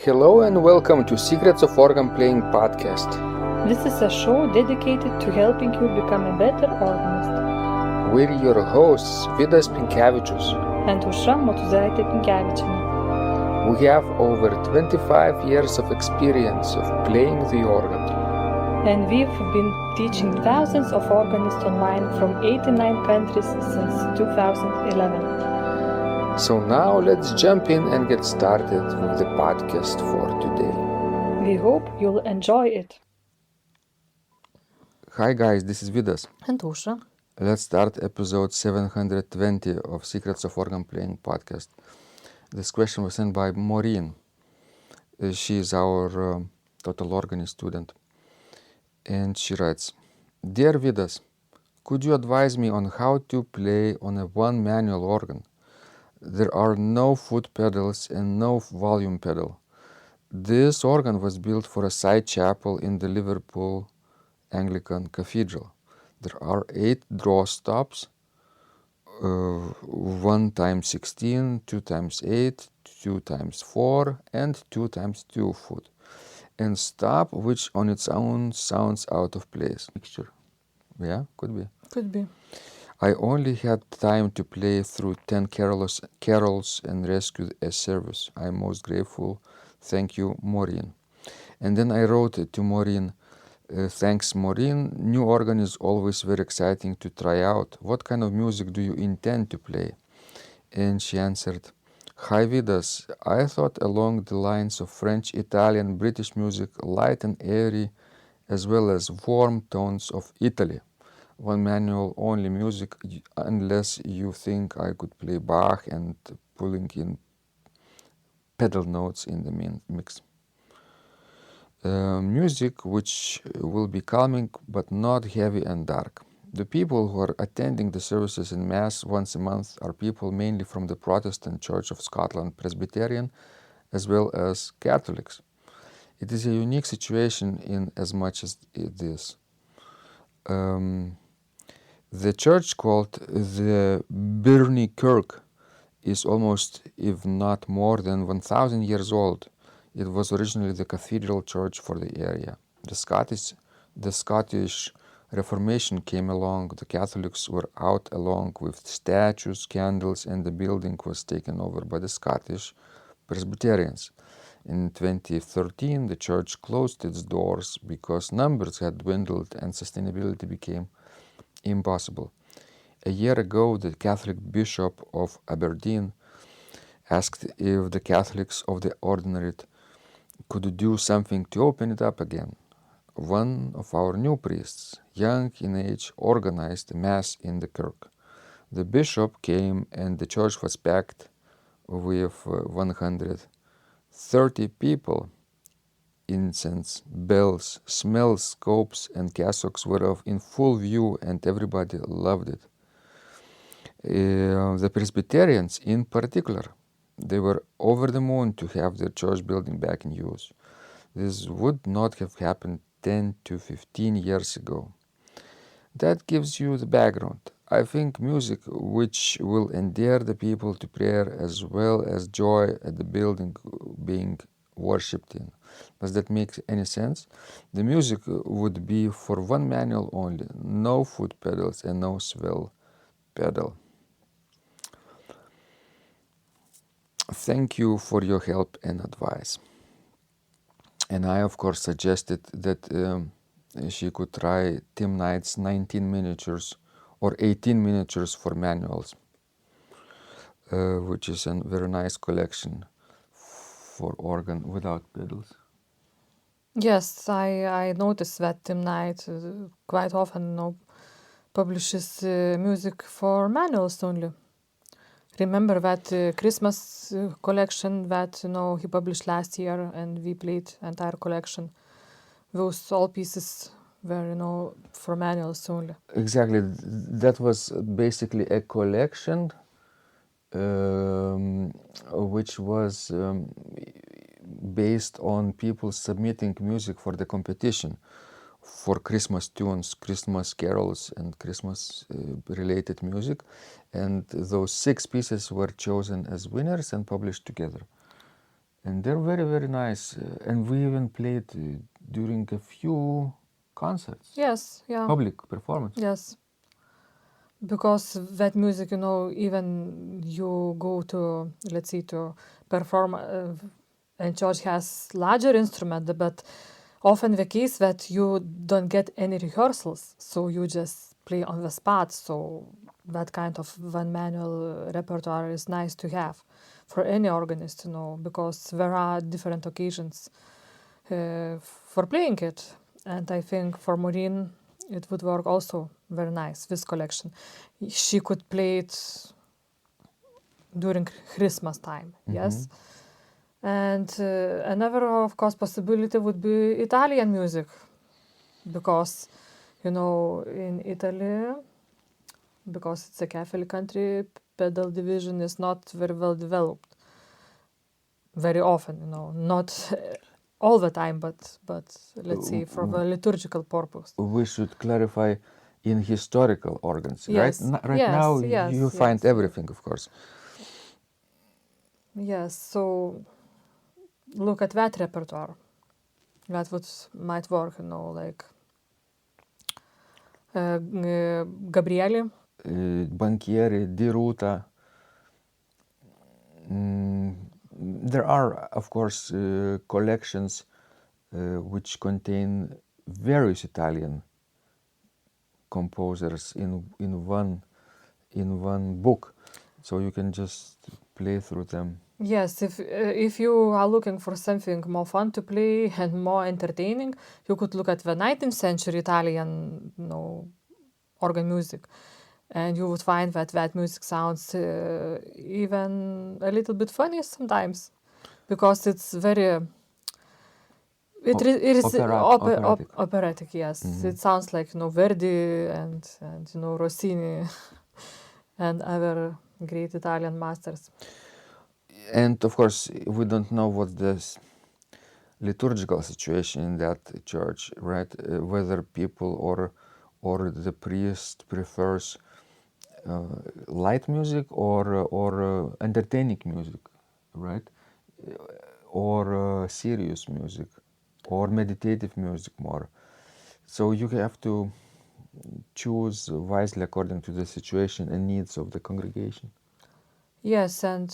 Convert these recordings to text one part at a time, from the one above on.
Hello and welcome to Secrets of Organ Playing podcast. This is a show dedicated to helping you become a better organist. We're your hosts, Vidas And Aušra Motuzaitė Pinkevičienė. We have over 25 years of experience of playing the organ. And we've been teaching thousands of organists online from 89 countries since 2011. So now let's jump in and get started with the podcast for today. We hope you'll enjoy it. Hi guys, this is Vidas. And Aušra. Let's start episode 720 of Secrets of Organ Playing podcast. This question was sent by Maureen. She is our total organist student. And she writes, Dear Vidas, could you advise me on how to play on a one manual organ? There are no foot pedals and no volume pedal. This organ was built for a side chapel in the Liverpool Anglican Cathedral. There are 8 draw stops, 1 times 16, 2 times 8, 2 times 4, and 2 times 2 foot. And stop, which on its own sounds out of place. Mixture. Yeah, could be. Could be. I only had time to play through 10 carols and rescued a service. I'm most grateful. Thank you, Maureen. And then I wrote to Maureen, thanks, Maureen. New organ is always very exciting to try out. What kind of music do you intend to play? And she answered, Hi, Vidas. I thought along the lines of French, Italian, British music, light and airy, as well as warm tones of Italy. One manual only music, unless you think I could play Bach and pulling in pedal notes in the main mix. Music which will be calming but not heavy and dark. The people who are attending the services in Mass once a month are people mainly from the Protestant Church of Scotland, Presbyterian, as well as Catholics. It is a unique situation in as much as it is. The church called the Birnie Kirk is almost, if not more than 1,000 years old. It was originally the cathedral church for the area. The Scottish Reformation came along, the Catholics were out along with statues, candles, and the building was taken over by the Scottish Presbyterians. In 2013, the church closed its doors because numbers had dwindled and sustainability became impossible. A year ago, the Catholic Bishop of Aberdeen asked if the Catholics of the Ordinariate could do something to open it up again. One of our new priests, young in age, organized a mass in the kirk. The bishop came and the church was packed with 130 people. Incense, bells, smells, scopes, and cassocks were in full view, and everybody loved it. The Presbyterians, in particular, they were over the moon to have their church building back in use. This would not have happened 10 to 15 years ago. That gives you the background. I think music which will endear the people to prayer as well as joy at the building being worshipped in. Does that make any sense? The music would be for one manual only, no foot pedals and no swell pedal. Thank you for your help and advice. And I, of course, suggested that she could try Tim Knight's 19 miniatures or 18 miniatures for manuals, which is a very nice collection for organ without pedals. Yes, I noticed that Tim Knight quite often publishes music for manuals only. Remember that Christmas collection that he published last year, and we played entire collection. Those all pieces were for manuals only. Exactly, that was basically a collection which was based on people submitting music for the competition for Christmas tunes, Christmas carols, and Christmas related music, and those 6 pieces were chosen as winners and published together. And they're very, very nice. And we even played during a few concerts, Yes, yeah, public performance. yes. Because that music, even you go to, let's say, to perform, and church has larger instrument, but often the case that you don't get any rehearsals, so you just play on the spot. So that kind of one manual repertoire is nice to have for any organist, because there are different occasions for playing it. And I think for Maureen, it would work also very nice, this collection. She could play it during Christmas time, yes. And another, of course, possibility would be Italian music, because, in Italy, because it's a Catholic country, pedal division is not very well developed. Very often, not all the time, but let's say for the liturgical purpose. We should clarify in historical organs, Yes, right? Right yes, now yes, you find yes. everything, of course. Yes, so look at that repertoire. That might work, like Gabriele. Banchieri, Di Ruta. There are, of course, collections which contain various Italian composers in one book, so you can just play through them. Yes, if you are looking for something more fun to play and more entertaining, you could look at the 19th century Italian, organ music, and you would find that music sounds even a little bit funny sometimes, because it's very it is Operatic. operatic. Yes, it sounds like Verdi and Rossini and other great Italian masters. And of course, we don't know what the liturgical situation in that church, right? Whether people or the priest prefers light music or entertaining music, right? Or serious music or meditative music more. So you have to choose wisely according to the situation and needs of the congregation. Yes, and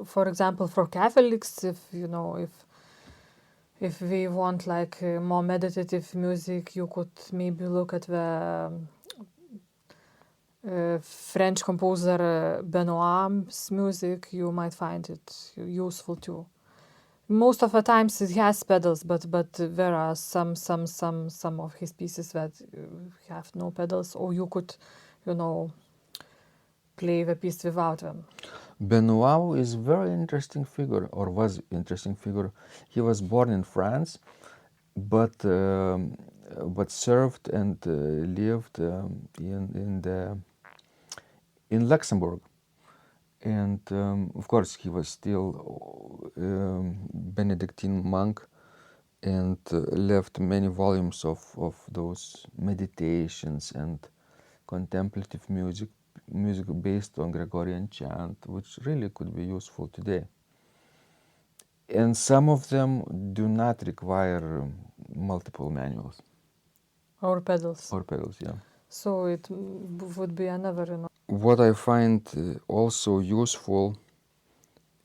for example, for Catholics, if we want like more meditative music, you could maybe look at the French composer Benoit's music. You might find it useful too. Most of the times it has pedals, but there are some of his pieces that have no pedals, or you could, play the piece without them. Benoit is very interesting figure, or was interesting figure. He was born in France, but served and lived in Luxembourg, and of course he was still Benedictine monk, and left many volumes of those meditations and contemplative music based on Gregorian chant, which really could be useful today. And some of them do not require multiple manuals. Or pedals. Or pedals, yeah. So it would be another, What I find also useful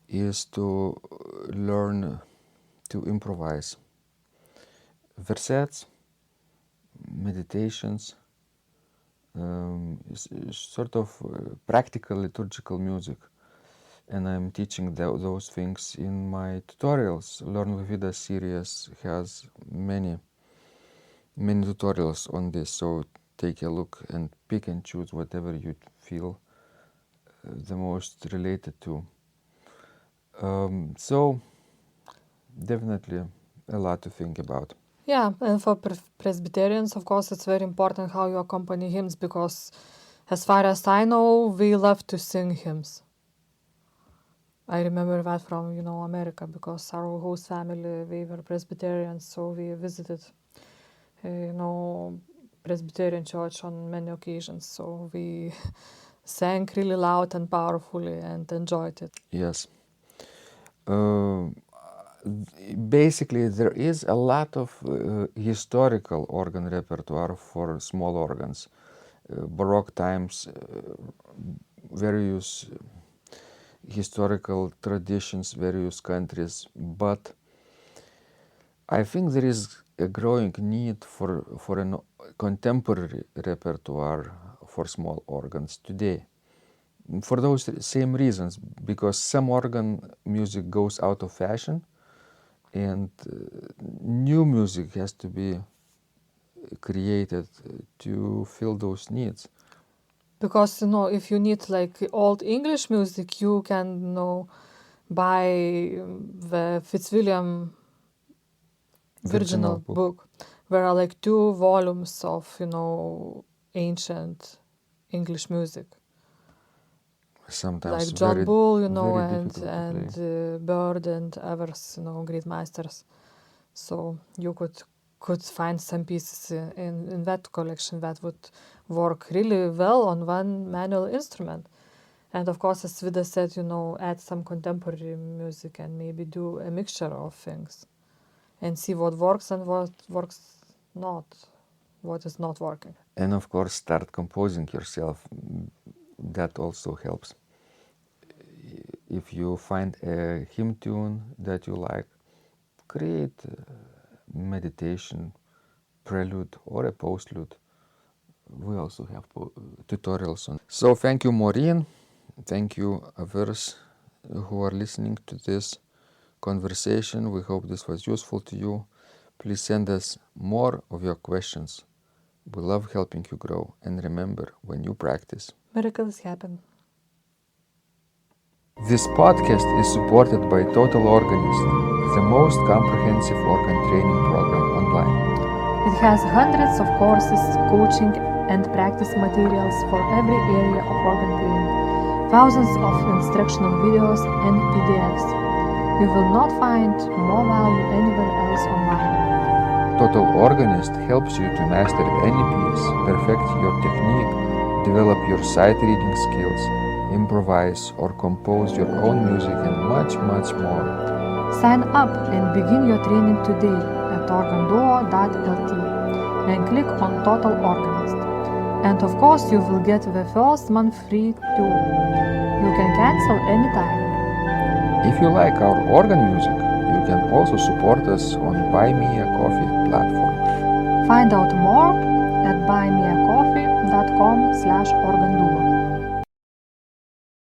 is to learn to improvise. Versets, meditations, sort of practical liturgical music. And I'm teaching those things in my tutorials. Learn with Vidas series has many tutorials on this, so take a look and pick and choose whatever you feel the most related to. So definitely a lot to think about. Yeah, and for Presbyterians, of course, it's very important how you accompany hymns, because as far as I know, we love to sing hymns. I remember that from, America, because our host family, we were Presbyterians, so we visited, Presbyterian church on many occasions. So we sang really loud and powerfully and enjoyed it. Yes. Basically, there is a lot of historical organ repertoire for small organs. Baroque times, various historical traditions, various countries, but I think there is a growing need for a contemporary repertoire for small organs today. For those same reasons, because some organ music goes out of fashion and new music has to be created to fill those needs. Because, if you need like old English music, you can, buy the Fitzwilliam Virginal book, where are like 2 volumes of, ancient English music. Sometimes Like John Bull, very and Bird and others, great masters. So you could find some pieces in that collection that would work really well on one manual instrument. And of course, as Vidas said, add some contemporary music and maybe do a mixture of things and see what works and what works not, what is not working. And of course, start composing yourself. That also helps. If you find a hymn tune that you like, create a meditation prelude or a postlude. We also have tutorials on. So thank you, Maureen. Thank you, others who are listening to this conversation. We hope this was useful to you. Please send us more of your questions. We love helping you grow. And remember, when you practice, Miracles happen. This podcast is supported by Total Organist, the most comprehensive organ training program online. It has hundreds of courses, coaching, and practice materials for every area of organ playing, thousands of instructional videos and PDFs. You will not find more value anywhere else online. Total Organist helps you to master any piece, perfect your technique, develop your sight reading skills, improvise or compose your own music, and much, much more. Sign up and begin your training today at organduo.lt and click on Total Organist. And of course, you will get the first month free too. You can cancel anytime. If you like our organ music, you can also support us on Buy Me a Coffee platform. Find out more at buymeacoffee.com/organduo.